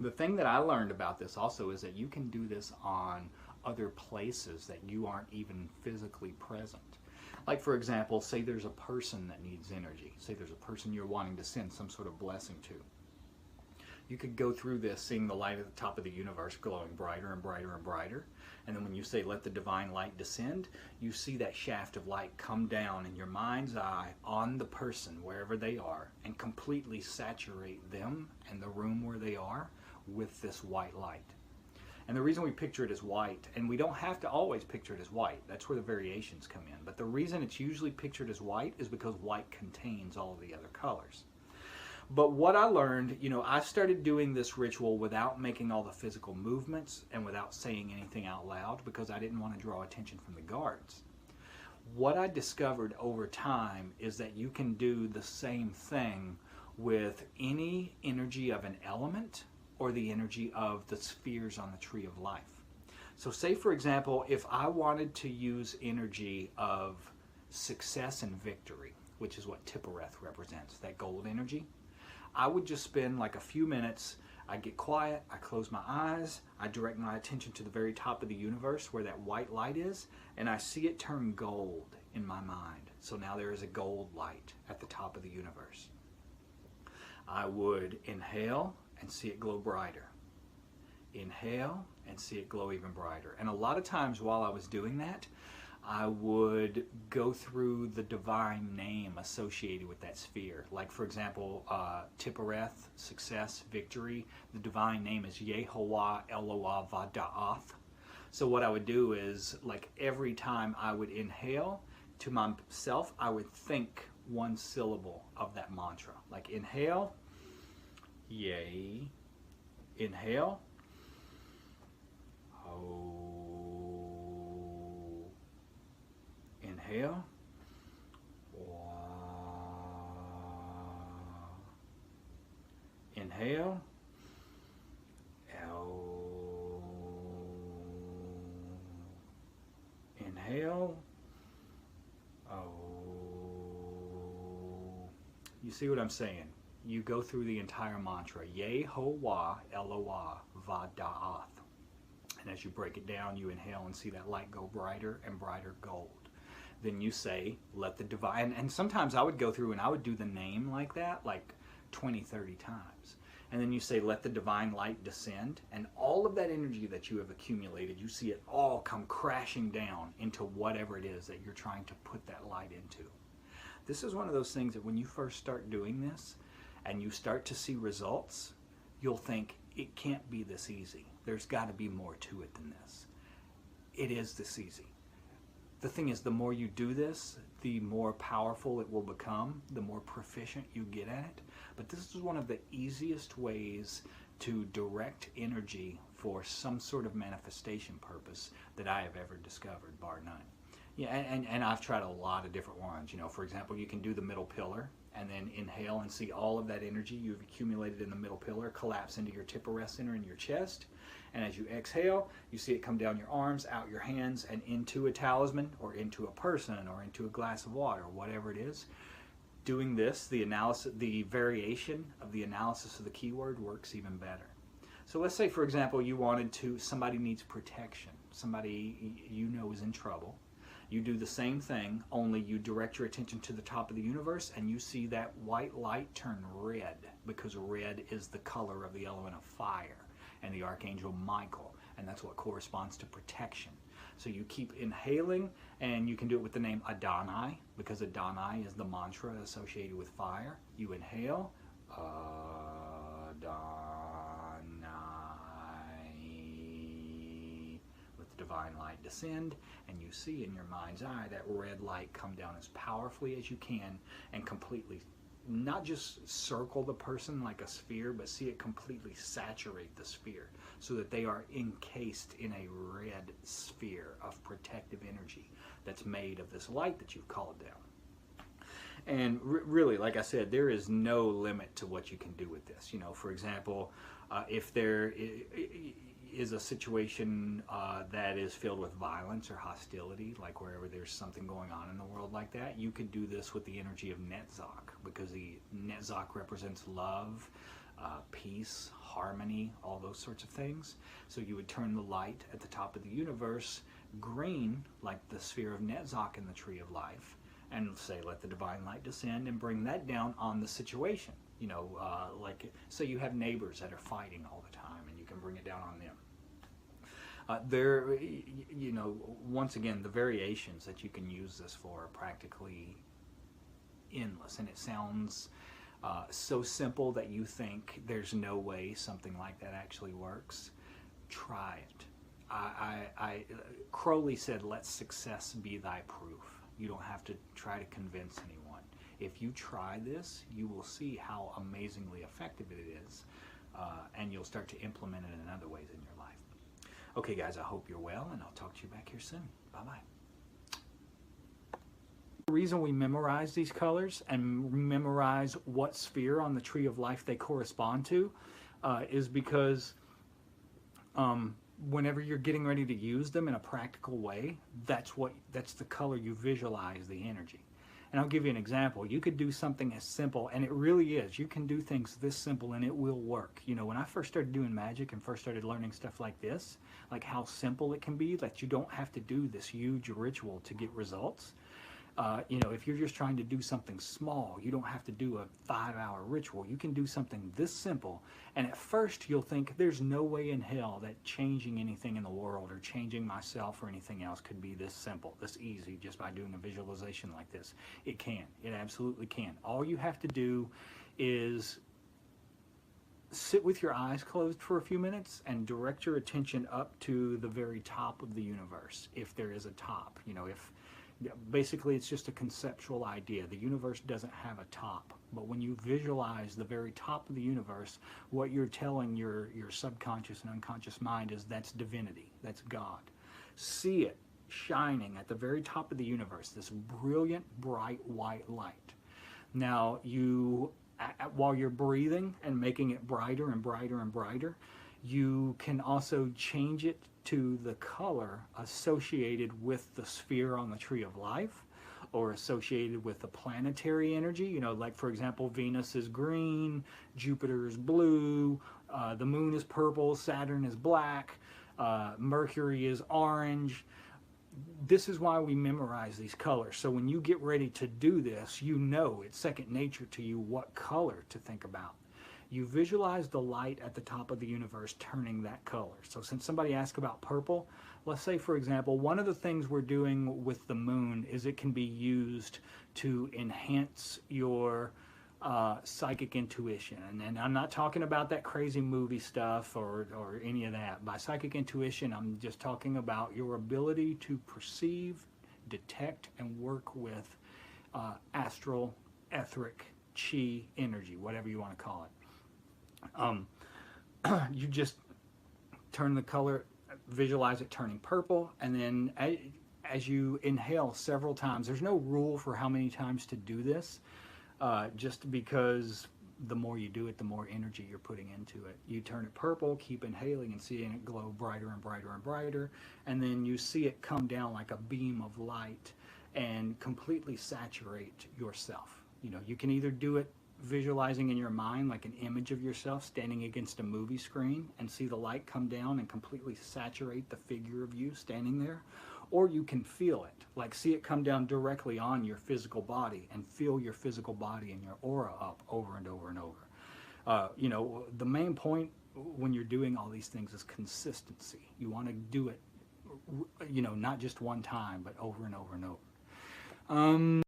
The thing that I learned about this also is that you can do this on other places that you aren't even physically present. Like, for example, say there's a person that needs energy. Say there's a person you're wanting to send some sort of blessing to. You could go through this seeing the light at the top of the universe glowing brighter and brighter and brighter. And then when you say, let the divine light descend, you see that shaft of light come down in your mind's eye on the person, wherever they are, and completely saturate them and the room where they are with this white light. And the reason we picture it as white, and we don't have to always picture it as white, that's where the variations come in. But the reason it's usually pictured as white is because white contains all of the other colors. But what I learned, I started doing this ritual without making all the physical movements and without saying anything out loud because I didn't want to draw attention from the guards. What I discovered over time is that you can do the same thing with any energy of an element or the energy of the spheres on the tree of life. So say, for example, if I wanted to use energy of success and victory, which is what Tiphereth represents, that gold energy, I would just spend like a few minutes, I get quiet, I close my eyes, I direct my attention to the very top of the universe where that white light is, and I see it turn gold in my mind. So now there is a gold light at the top of the universe. I would inhale and see it glow brighter. Inhale and see it glow even brighter. And a lot of times while I was doing that, I would go through the divine name associated with that sphere. Like, for example, Tiphereth, success, victory. The divine name is Yehovah Eloah Vada'ath. So what I would do is, like, every time I would inhale to myself, I would think one syllable of that mantra. Like, inhale, Yay. Inhale, Ho. Inhale. Inhale. L. Inhale. O. You see what I'm saying? You go through the entire mantra, Yehovah Eloah Vada'ath. And as you break it down, you inhale and see that light go brighter and brighter gold. Then you say, let the divine, and sometimes I would go through and I would do the name like that, like 20, 30 times. And then you say, let the divine light descend, and all of that energy that you have accumulated, you see it all come crashing down into whatever it is that you're trying to put that light into. This is one of those things that when you first start doing this, and you start to see results, you'll think, it can't be this easy. There's got to be more to it than this. It is this easy. The thing is, the more you do this, the more powerful it will become, the more proficient you get at it. But this is one of the easiest ways to direct energy for some sort of manifestation purpose that I have ever discovered, bar none. Yeah, and I've tried a lot of different ones. For example, you can do the middle pillar and then inhale and see all of that energy you've accumulated in the middle pillar collapse into your Tiphereth center in your chest. And as you exhale, you see it come down your arms, out your hands, and into a talisman or into a person or into a glass of water, whatever it is. Doing this, the variation of the analysis of the keyword works even better. So let's say, for example, somebody needs protection. Somebody is in trouble. You do the same thing, only you direct your attention to the top of the universe and you see that white light turn red, because red is the color of the element of fire and the Archangel Michael, and that's what corresponds to protection. So you keep inhaling, and you can do it with the name Adonai, because Adonai is the mantra associated with fire. You inhale, Adonai. Divine light descend, and you see in your mind's eye that red light come down as powerfully as you can and completely, not just circle the person like a sphere, but see it completely saturate the sphere so that they are encased in a red sphere of protective energy that's made of this light that you've called down. And really, like I said, there is no limit to what you can do with this. For example, if there is a situation that is filled with violence or hostility, like wherever there's something going on in the world like that, you could do this with the energy of Netzach, because the Netzach represents love, peace, harmony, all those sorts of things. So you would turn the light at the top of the universe green, like the sphere of Netzach in the Tree of Life, and say, let the divine light descend and bring that down on the situation. You know, like, say you have neighbors that are fighting all the time, and you can bring it down on them. You know, once again, the variations that you can use this for are practically endless, and it sounds so simple that you think there's no way something like that actually works. Try it. Crowley said, let success be thy proof. You don't have to try to convince anyone. If you try this, you will see how amazingly effective it is, and you'll start to implement it in other ways in your life. Okay, guys, I hope you're well, and I'll talk to you back here soon. Bye-bye. The reason we memorize these colors and memorize what sphere on the Tree of Life they correspond to is because whenever you're getting ready to use them in a practical way, that's the color you visualize the energy. And I'll give you an example. You could do something as simple, and it really is. You can do things this simple, and it will work. You know, when I first started doing magic and first started learning stuff like this, like how simple it can be, that you don't have to do this huge ritual to get results. You know, if you're just trying to do something small, you don't have to do a 5-hour ritual. You can do something this simple, and at first you'll think there's no way in hell that changing anything in the world or changing myself or anything else could be this simple, this easy, just by doing a visualization like this. It can. It absolutely can. All you have to do is sit with your eyes closed for a few minutes and direct your attention up to the very top of the universe, if there is a top. You know, if basically it's just a conceptual idea. The universe doesn't have a top, but when you visualize the very top of the universe, what you're telling your subconscious and unconscious mind is that's divinity, that's God. See it shining at the very top of the universe, this brilliant, bright white light. Now, while you're breathing and making it brighter and brighter and brighter, you can also change it to the color associated with the sphere on the Tree of Life, or associated with the planetary energy. You know, like for example, Venus is green, Jupiter is blue, the moon is purple, Saturn is black, Mercury is orange. This is why we memorize these colors. So when you get ready to do this, you know it's second nature to you what color to think about. You visualize the light at the top of the universe turning that color. So since somebody asked about purple, let's say, for example, one of the things we're doing with the moon is it can be used to enhance your psychic intuition. And I'm not talking about that crazy movie stuff or any of that. By psychic intuition, I'm just talking about your ability to perceive, detect, and work with astral, etheric, chi energy, whatever you want to call it. You just turn the color, visualize it turning purple, and then as you inhale several times, there's no rule for how many times to do this, just because the more you do it, the more energy you're putting into it. You turn it purple, keep inhaling and seeing it glow brighter and brighter and brighter, and then you see it come down like a beam of light and completely saturate yourself. You know, you can either do it visualizing in your mind like an image of yourself standing against a movie screen and see the light come down and completely saturate the figure of you standing there, or you can feel it, like see it come down directly on your physical body and feel your physical body and your aura up over and over and over. You know, the main point when you're doing all these things is consistency. You want to do it, you know, not just one time, but over and over and over.